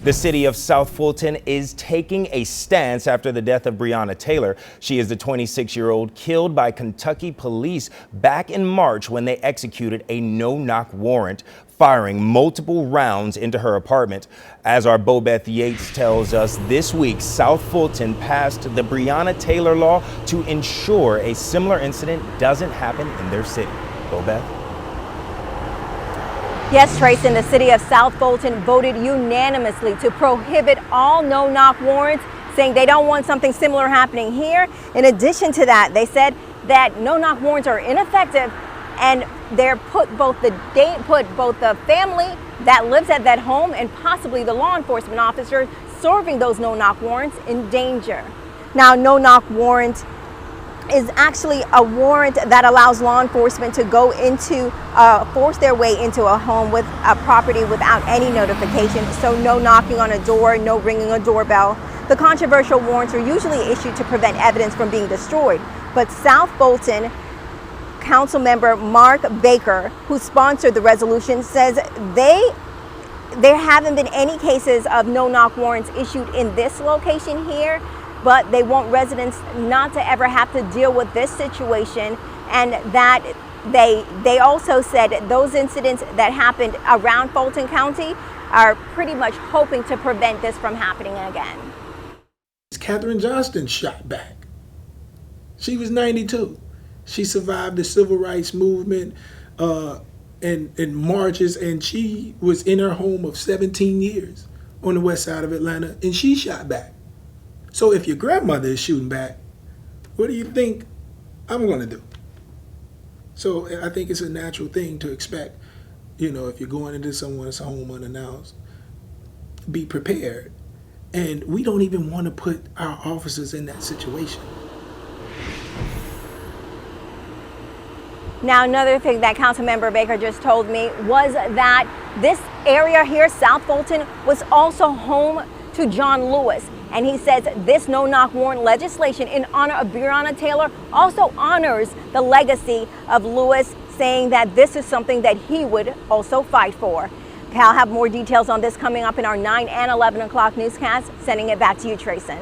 The city of South Fulton is taking a stance after the death of Breonna Taylor. She is the 26-year-old killed by Kentucky police back in March when they executed a no-knock warrant, firing multiple rounds into her apartment. As our Bobeth Yates tells us, this week South Fulton passed the Breonna Taylor law to ensure a similar incident doesn't happen in their city. Bobeth? Yes, Trace, and the city of South Fulton voted unanimously to prohibit all no-knock warrants, saying they don't want something similar happening here. In addition to that, they said that no-knock warrants are ineffective, and they're put both the family that lives at that home and possibly the law enforcement officer serving those no-knock warrants in danger. Now, no-knock warrant is actually a warrant that allows law enforcement to go into, force their way into a home with a property without any notification. So no knocking on a door, no ringing a doorbell. The controversial warrants are usually issued to prevent evidence from being destroyed. But South Fulton Council member Mark Baker, who sponsored the resolution, says there haven't been any cases of no-knock warrants issued in this location here, but they want residents not to ever have to deal with this situation, and that they also said those incidents that happened around Fulton County are pretty much hoping to prevent this from happening again. Katherine Johnston shot back. She was 92. She survived the civil rights movement and marches, and she was in her home of 17 years on the west side of Atlanta, and she shot back. So if your grandmother is shooting back, what do you think I'm going to do? So I think it's a natural thing to expect, if you're going into someone's home unannounced, be prepared. And we don't even want to put our officers in that situation. Now, another thing that Councilmember Baker just told me was that this area here, South Fulton, was also home to John Lewis. And he says this no-knock warrant legislation in honor of Breonna Taylor also honors the legacy of Lewis, saying that this is something that he would also fight for. I'll have more details on this coming up in our 9 and 11 o'clock newscast. Sending it back to you, Tracy.